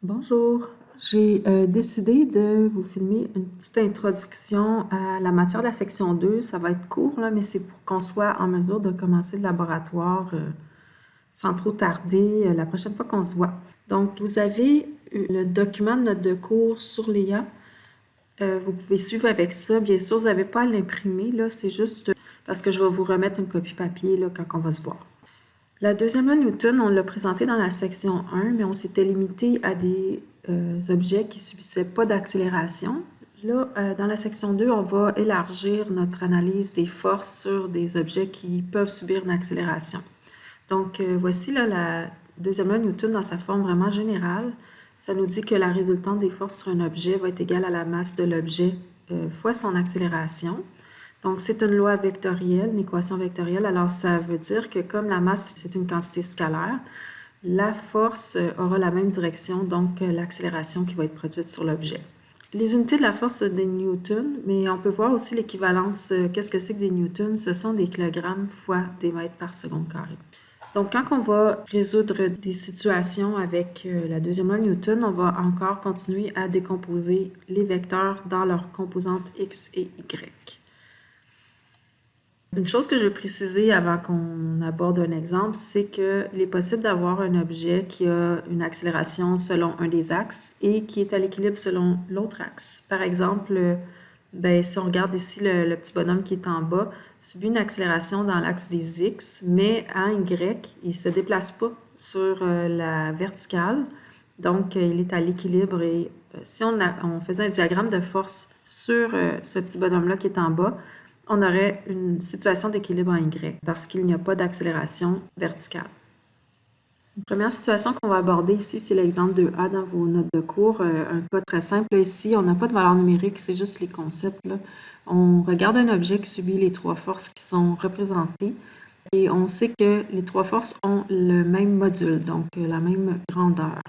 Bonjour, j'ai décidé de vous filmer une petite introduction à la matière de la section 2. Ça va être court, là, mais c'est pour qu'on soit en mesure de commencer le laboratoire sans trop tarder la prochaine fois qu'on se voit. Donc, vous avez le document de note de cours sur l'IA. Vous pouvez suivre avec ça. Bien sûr, vous n'avez pas à l'imprimer, là, c'est juste parce que je vais vous remettre une copie papier là, quand on va se voir. La deuxième loi de Newton, on l'a présentée dans la section 1, mais on s'était limité à des objets qui ne subissaient pas d'accélération. Là, dans la section 2, on va élargir notre analyse des forces sur des objets qui peuvent subir une accélération. Donc, voici là, la deuxième loi de Newton dans sa forme vraiment générale. Ça nous dit que la résultante des forces sur un objet va être égale à la masse de l'objet fois son accélération. Donc, c'est une loi vectorielle, une équation vectorielle. Alors, ça veut dire que comme la masse, c'est une quantité scalaire, la force aura la même direction, donc l'accélération qui va être produite sur l'objet. Les unités de la force, c'est des newtons, mais on peut voir aussi l'équivalence. Qu'est-ce que c'est que des newtons? Ce sont des kilogrammes fois des mètres par seconde carrée. Donc, quand on va résoudre des situations avec la deuxième loi de Newton, on va encore continuer à décomposer les vecteurs dans leurs composantes x et y. Une chose que je veux préciser avant qu'on aborde un exemple, c'est qu'il est possible d'avoir un objet qui a une accélération selon un des axes et qui est à l'équilibre selon l'autre axe. Par exemple, si on regarde ici le petit bonhomme qui est en bas, subit une accélération dans l'axe des x, mais en y, il ne se déplace pas sur la verticale, donc il est à l'équilibre. Et si on faisait un diagramme de force sur ce petit bonhomme-là qui est en bas, on aurait une situation d'équilibre en Y parce qu'il n'y a pas d'accélération verticale. La première situation qu'on va aborder ici, c'est l'exemple 2A dans vos notes de cours. Un cas très simple. Ici, on n'a pas de valeur numérique, c'est juste les concepts. Là. On regarde un objet qui subit les trois forces qui sont représentées et on sait que les trois forces ont le même module, donc la même grandeur.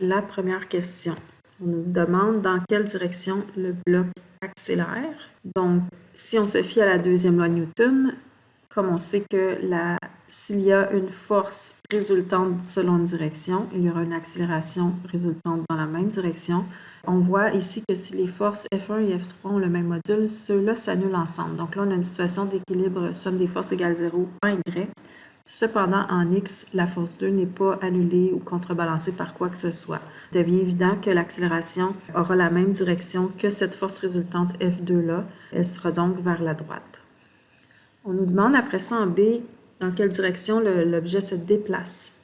La première question. On nous demande dans quelle direction le bloc accélère. Donc, si on se fie à la deuxième loi de Newton, comme on sait que s'il y a une force résultante selon une direction, il y aura une accélération résultante dans la même direction. On voit ici que si les forces F1 et F3 ont le même module, ceux-là s'annulent ensemble. Donc là, on a une situation d'équilibre somme des forces égale 0 en Y. Cependant, en X, la force 2 n'est pas annulée ou contrebalancée par quoi que ce soit. Il devient évident que l'accélération aura la même direction que cette force résultante F2-là. Elle sera donc vers la droite. On nous demande après ça en B, dans quelle direction l'objet se déplace.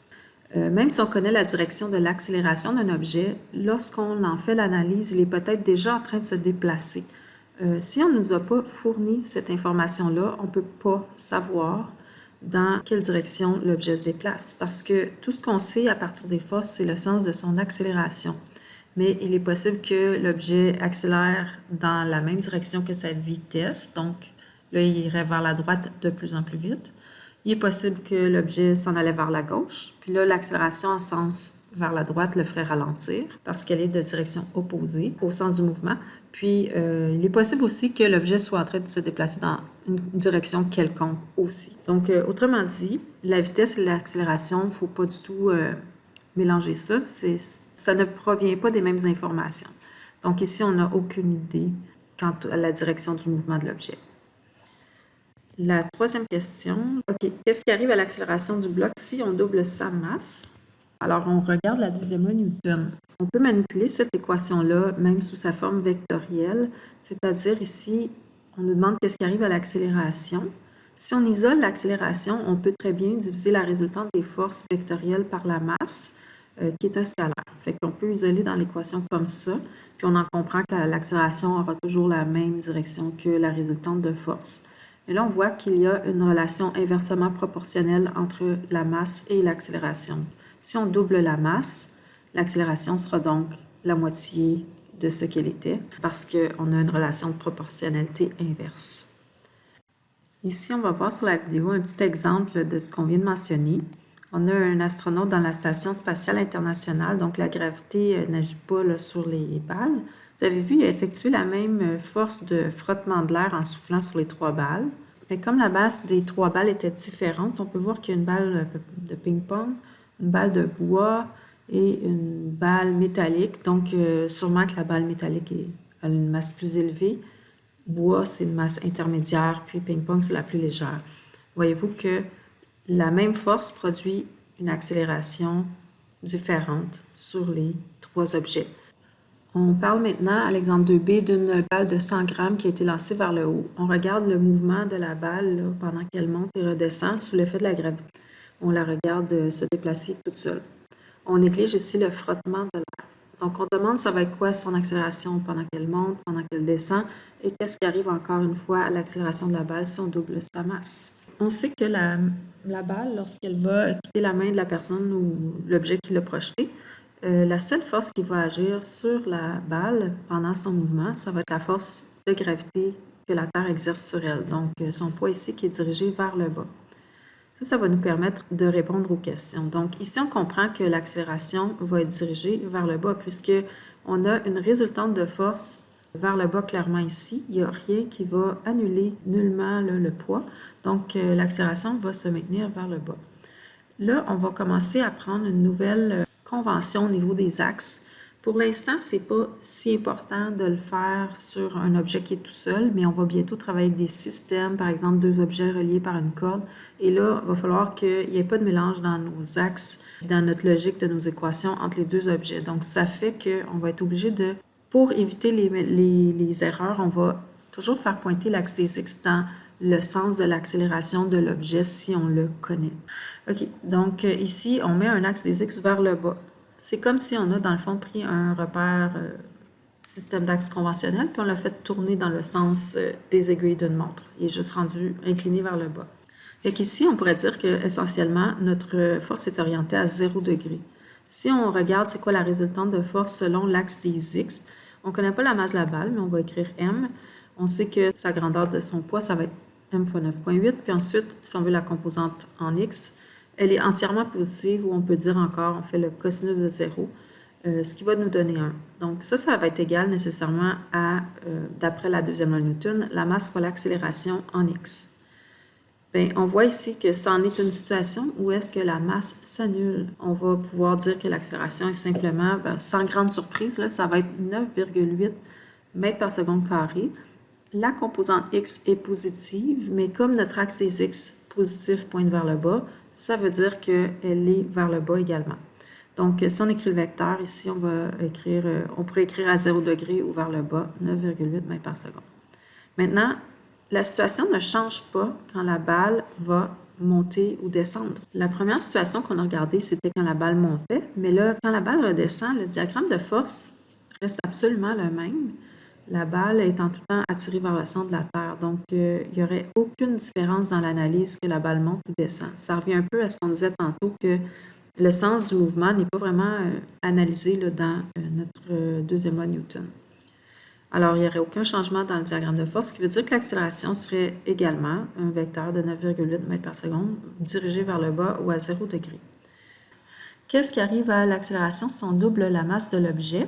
Même si on connaît la direction de l'accélération d'un objet, lorsqu'on en fait l'analyse, il est peut-être déjà en train de se déplacer. Si on ne nous a pas fourni cette information-là, on ne peut pas savoir dans quelle direction l'objet se déplace, parce que tout ce qu'on sait à partir des forces, c'est le sens de son accélération. Mais il est possible que l'objet accélère dans la même direction que sa vitesse, donc là, il irait vers la droite de plus en plus vite. Il est possible que l'objet s'en allait vers la gauche, puis là, l'accélération en sens vers la droite le ferait ralentir parce qu'elle est de direction opposée au sens du mouvement. Puis, il est possible aussi que l'objet soit en train de se déplacer dans une direction quelconque aussi. Donc, autrement dit, la vitesse et l'accélération, il ne faut pas du tout mélanger ça. Ça ne provient pas des mêmes informations. Donc, ici, on n'a aucune idée quant à la direction du mouvement de l'objet. La troisième question, OK, qu'est-ce qui arrive à l'accélération du bloc si on double sa masse? Alors, on regarde la deuxième loi de Newton. On peut manipuler cette équation-là, même sous sa forme vectorielle, c'est-à-dire ici, on nous demande qu'est-ce qui arrive à l'accélération. Si on isole l'accélération, on peut très bien diviser la résultante des forces vectorielles par la masse, qui est un scalaire. Fait qu'on peut isoler dans l'équation comme ça, puis on en comprend que l'accélération aura toujours la même direction que la résultante de force. Et là, on voit qu'il y a une relation inversement proportionnelle entre la masse et l'accélération. Si on double la masse, l'accélération sera donc la moitié de ce qu'elle était parce qu'on a une relation de proportionnalité inverse. Ici, on va voir sur la vidéo un petit exemple de ce qu'on vient de mentionner. On a un astronaute dans la Station spatiale internationale, donc la gravité n'agit pas là, sur les balles. Vous avez vu, il a effectué la même force de frottement de l'air en soufflant sur les trois balles. Mais comme la masse des trois balles était différente, on peut voir qu'il y a une balle de ping-pong, une balle de bois et une balle métallique. Donc, sûrement que la balle métallique a une masse plus élevée. Bois, c'est une masse intermédiaire, puis ping-pong, c'est la plus légère. Voyez-vous que la même force produit une accélération différente sur les trois objets. On parle maintenant, à l'exemple 2B, d'une balle de 100 grammes qui a été lancée vers le haut. On regarde le mouvement de la balle là, pendant qu'elle monte et redescend sous l'effet de la gravité. On la regarde se déplacer toute seule. On néglige ici le frottement de l'air. Donc, on demande ça va être quoi son accélération pendant qu'elle monte, pendant qu'elle descend, et qu'est-ce qui arrive encore une fois à l'accélération de la balle si on double sa masse. On sait que la balle, lorsqu'elle va quitter la main de la personne ou l'objet qui l'a projeté, la seule force qui va agir sur la balle pendant son mouvement, ça va être la force de gravité que la Terre exerce sur elle. Donc, son poids ici qui est dirigé vers le bas. Ça va nous permettre de répondre aux questions. Donc, ici, on comprend que l'accélération va être dirigée vers le bas puisqu'on a une résultante de force vers le bas clairement ici. Il n'y a rien qui va annuler nullement le poids. Donc, l'accélération va se maintenir vers le bas. Là, on va commencer à prendre une nouvelle convention au niveau des axes. Pour l'instant, ce n'est pas si important de le faire sur un objet qui est tout seul, mais on va bientôt travailler avec des systèmes, par exemple deux objets reliés par une corde. Et là, il va falloir qu'il n'y ait pas de mélange dans nos axes, dans notre logique de nos équations entre les deux objets. Donc, ça fait qu'on va être obligé de, pour éviter les erreurs, on va toujours faire pointer l'axe des X dans le sens de l'accélération de l'objet si on le connaît. OK, donc ici, on met un axe des X vers le bas. C'est comme si on a, dans le fond, pris un repère système d'axe conventionnel, puis on l'a fait tourner dans le sens des aiguilles d'une montre. Il est juste rendu incliné vers le bas. Fait qu'ici, on pourrait dire que essentiellement notre force est orientée à 0 degré. Si on regarde c'est quoi la résultante de force selon l'axe des X, on ne connaît pas la masse de la balle, mais on va écrire M. On sait que sa grandeur de son poids, ça va être M fois 9,8. Puis ensuite, si on veut la composante en X, elle est entièrement positive, ou on peut dire encore, on fait le cosinus de 0, ce qui va nous donner 1. Donc ça va être égal nécessairement à, d'après la deuxième loi de Newton, la masse fois l'accélération en X. Bien, on voit ici que c'en est une situation où est-ce que la masse s'annule. On va pouvoir dire que l'accélération est simplement, sans grande surprise, là, ça va être 9,8 mètres par seconde carré. La composante X est positive, mais comme notre axe des X positif pointe vers le bas, ça veut dire qu'elle est vers le bas également. Donc, si on écrit le vecteur, ici, on pourrait écrire à 0 degré ou vers le bas, 9,8 mètres par seconde. Maintenant, la situation ne change pas quand la balle va monter ou descendre. La première situation qu'on a regardée, c'était quand la balle montait, mais là, quand la balle redescend, le diagramme de force reste absolument le même. La balle étant tout le temps attirée vers le centre de la Terre. Donc, il n'y aurait aucune différence dans l'analyse que la balle monte ou descend. Ça revient un peu à ce qu'on disait tantôt, que le sens du mouvement n'est pas vraiment analysé là, dans notre deuxième loi de Newton. Alors, il n'y aurait aucun changement dans le diagramme de force, ce qui veut dire que l'accélération serait également un vecteur de 9,8 mètres par seconde dirigé vers le bas ou à 0 degré. Qu'est-ce qui arrive à l'accélération si on double la masse de l'objet?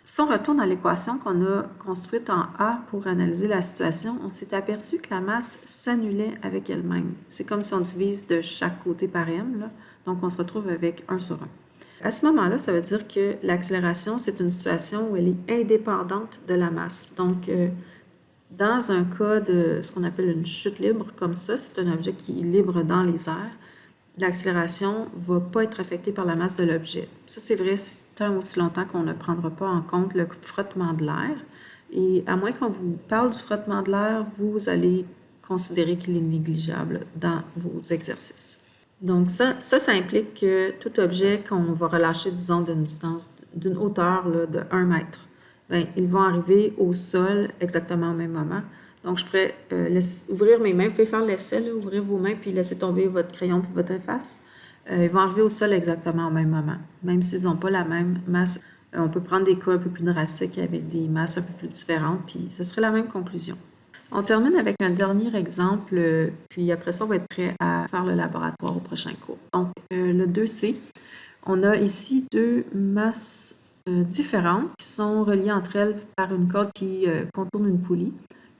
Si on retourne à l'équation qu'on a construite en A pour analyser la situation, on s'est aperçu que la masse s'annulait avec elle-même. C'est comme si on divise de chaque côté par M, là. Donc on se retrouve avec 1 sur 1. À ce moment-là, ça veut dire que l'accélération, c'est une situation où elle est indépendante de la masse. Donc, dans un cas de ce qu'on appelle une chute libre, comme ça, c'est un objet qui est libre dans les airs, l'accélération ne va pas être affectée par la masse de l'objet. Ça, c'est vrai tant aussi longtemps qu'on ne prendra pas en compte le frottement de l'air. Et à moins qu'on vous parle du frottement de l'air, vous allez considérer qu'il est négligeable dans vos exercices. Donc ça implique que tout objet qu'on va relâcher, disons, d'une distance, d'une hauteur là, de 1 mètre, bien, ils vont arriver au sol exactement au même moment. Donc, je pourrais ouvrir mes mains. Vous pouvez faire l'essai, là, ouvrir vos mains puis laisser tomber votre crayon puis votre efface. Ils vont arriver au sol exactement au même moment, même s'ils n'ont pas la même masse. On peut prendre des cas un peu plus drastiques avec des masses un peu plus différentes, puis ce serait la même conclusion. On termine avec un dernier exemple, puis après ça, on va être prêt à faire le laboratoire au prochain cours. Donc, le 2C, on a ici deux masses différentes qui sont reliées entre elles par une corde qui contourne une poulie.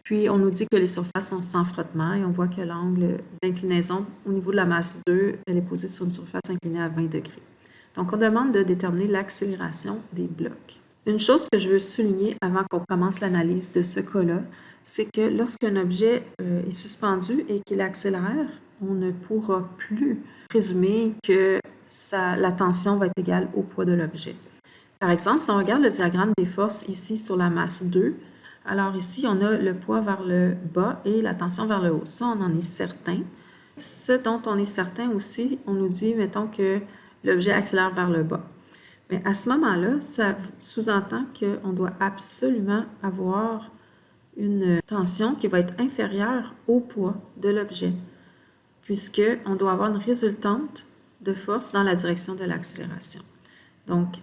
Puis, on nous dit que les surfaces sont sans frottement et on voit que l'angle d'inclinaison au niveau de la masse 2, elle est posée sur une surface inclinée à 20 degrés. Donc, on demande de déterminer l'accélération des blocs. Une chose que je veux souligner avant qu'on commence l'analyse de ce cas-là, c'est que lorsqu'un objet est suspendu et qu'il accélère, on ne pourra plus présumer que la tension va être égale au poids de l'objet. Par exemple, si on regarde le diagramme des forces ici sur la masse 2, alors ici, on a le poids vers le bas et la tension vers le haut. Ça, on en est certain. Ce dont on est certain aussi, on nous dit, mettons, que l'objet accélère vers le bas. Mais à ce moment-là, ça sous-entend qu'on doit absolument avoir une tension qui va être inférieure au poids de l'objet, puisqu'on doit avoir une résultante de force dans la direction de l'accélération. Donc,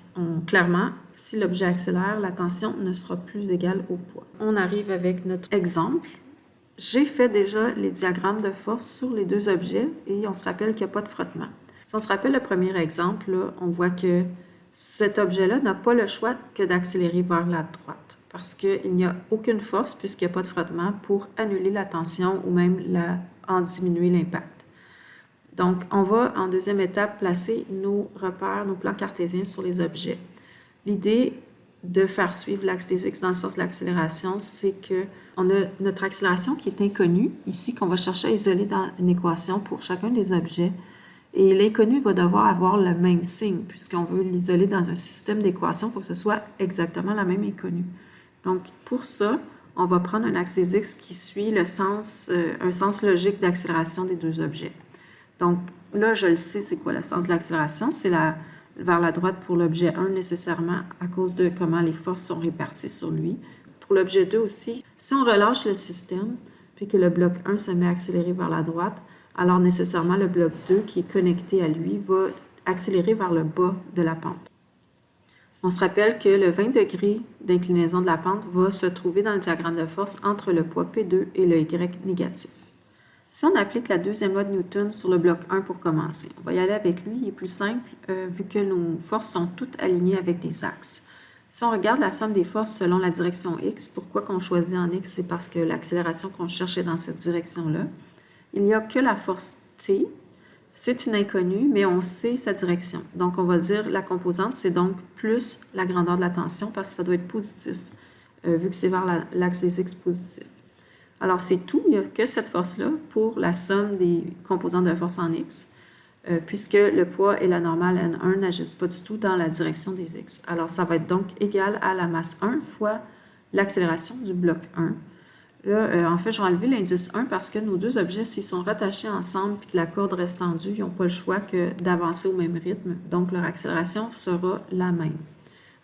clairement, si l'objet accélère, la tension ne sera plus égale au poids. On arrive avec notre exemple. J'ai fait déjà les diagrammes de force sur les deux objets et on se rappelle qu'il n'y a pas de frottement. Si on se rappelle le premier exemple, là, on voit que cet objet-là n'a pas le choix que d'accélérer vers la droite parce qu'il n'y a aucune force, puisqu'il n'y a pas de frottement, pour annuler la tension ou même en diminuer l'impact. Donc, on va en deuxième étape placer nos repères, nos plans cartésiens sur les objets. L'idée de faire suivre l'axe des X dans le sens de l'accélération, c'est qu'on a notre accélération qui est inconnue, ici, qu'on va chercher à isoler dans une équation pour chacun des objets. Et l'inconnu va devoir avoir le même signe, puisqu'on veut l'isoler dans un système d'équations, il faut que ce soit exactement la même inconnue. Donc, pour ça, on va prendre un axe des X qui suit un sens logique d'accélération des deux objets. Donc, là, je le sais, c'est quoi le sens de l'accélération? C'est vers la droite pour l'objet 1 nécessairement à cause de comment les forces sont réparties sur lui. Pour l'objet 2 aussi, si on relâche le système, puis que le bloc 1 se met à accélérer vers la droite, alors nécessairement le bloc 2 qui est connecté à lui va accélérer vers le bas de la pente. On se rappelle que le 20 degrés d'inclinaison de la pente va se trouver dans le diagramme de force entre le poids P2 et le Y négatif. Si on applique la deuxième loi de Newton sur le bloc 1 pour commencer, on va y aller avec lui. Il est plus simple vu que nos forces sont toutes alignées avec des axes. Si on regarde la somme des forces selon la direction X, pourquoi qu'on choisit en X? C'est parce que l'accélération qu'on cherche est dans cette direction-là. Il n'y a que la force T. C'est une inconnue, mais on sait sa direction. Donc, on va dire la composante, c'est donc plus la grandeur de la tension parce que ça doit être positif, vu que c'est vers l'axe des X positif. Alors, c'est tout, il n'y a que cette force-là pour la somme des composantes de force en X, puisque le poids et la normale N1 n'agissent pas du tout dans la direction des X. Alors, ça va être donc égal à la masse 1 fois l'accélération du bloc 1. Là, en fait, je vais enlever l'indice 1 parce que nos deux objets, s'ils sont rattachés ensemble et que la corde reste tendue, ils n'ont pas le choix que d'avancer au même rythme, donc leur accélération sera la même.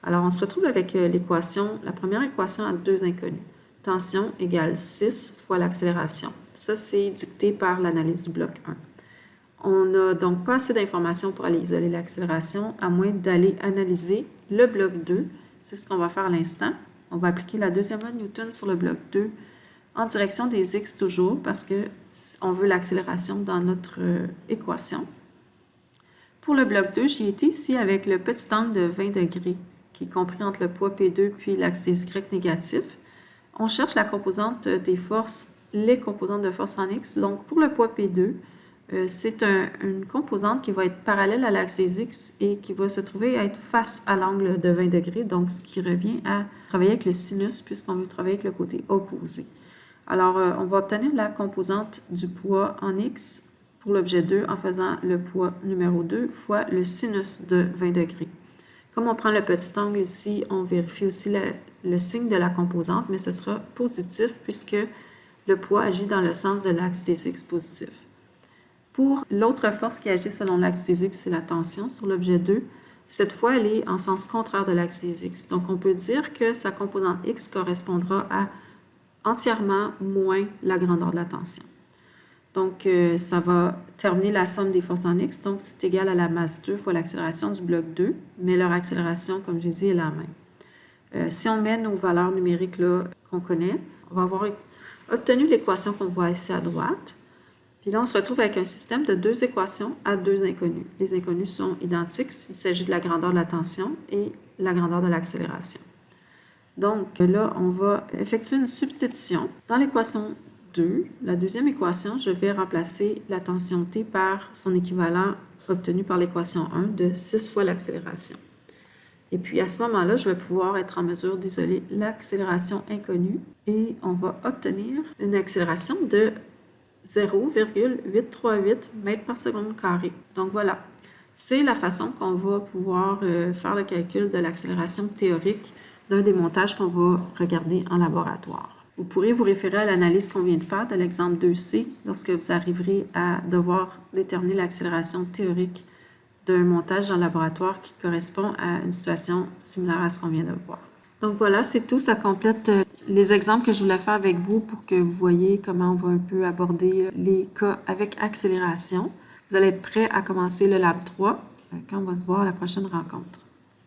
Alors, on se retrouve avec la première équation à deux inconnues. Tension égale 6 fois l'accélération. Ça, c'est dicté par l'analyse du bloc 1. On n'a donc pas assez d'informations pour aller isoler l'accélération, à moins d'aller analyser le bloc 2. C'est ce qu'on va faire à l'instant. On va appliquer la deuxième loi de Newton sur le bloc 2 en direction des X toujours, parce qu'on veut l'accélération dans notre équation. Pour le bloc 2, j'y étais ici avec le petit angle de 20 degrés, qui est compris entre le poids P2 puis l'axe des Y négatif. On cherche la composante des forces, les composantes de force en X. Donc, pour le poids P2, c'est une composante qui va être parallèle à l'axe des X et qui va se trouver à être face à l'angle de 20 degrés, donc ce qui revient à travailler avec le sinus puisqu'on veut travailler avec le côté opposé. Alors, on va obtenir la composante du poids en X pour l'objet 2 en faisant le poids numéro 2 fois le sinus de 20 degrés. Comme on prend le petit angle ici, on vérifie aussi le signe de la composante, mais ce sera positif puisque le poids agit dans le sens de l'axe des X positif. Pour l'autre force qui agit selon l'axe des X, c'est la tension sur l'objet 2. Cette fois, elle est en sens contraire de l'axe des X. Donc, on peut dire que sa composante X correspondra à entièrement moins la grandeur de la tension. Donc, ça va terminer la somme des forces en X. Donc, c'est égal à la masse 2 fois l'accélération du bloc 2, mais leur accélération, comme j'ai dit, est la même. Si on met nos valeurs numériques là qu'on connaît, on va avoir obtenu l'équation qu'on voit ici à droite. Puis là, on se retrouve avec un système de deux équations à deux inconnues. Les inconnues sont identiques. Il s'agit de la grandeur de la tension et la grandeur de l'accélération. Donc là, on va effectuer une substitution. Dans l'équation 2, la deuxième équation, je vais remplacer la tension T par son équivalent obtenu par l'équation 1 de 6 fois l'accélération. Et puis à ce moment-là, je vais pouvoir être en mesure d'isoler l'accélération inconnue et on va obtenir une accélération de 0,838 mètres par seconde carré. Donc voilà, c'est la façon qu'on va pouvoir faire le calcul de l'accélération théorique d'un des montages qu'on va regarder en laboratoire. Vous pourrez vous référer à l'analyse qu'on vient de faire de l'exemple 2C lorsque vous arriverez à devoir déterminer l'accélération théorique d'un montage en laboratoire qui correspond à une situation similaire à ce qu'on vient de voir. Donc voilà, c'est tout. Ça complète les exemples que je voulais faire avec vous pour que vous voyez comment on va un peu aborder les cas avec accélération. Vous allez être prêts à commencer le Lab 3 quand on va se voir à la prochaine rencontre.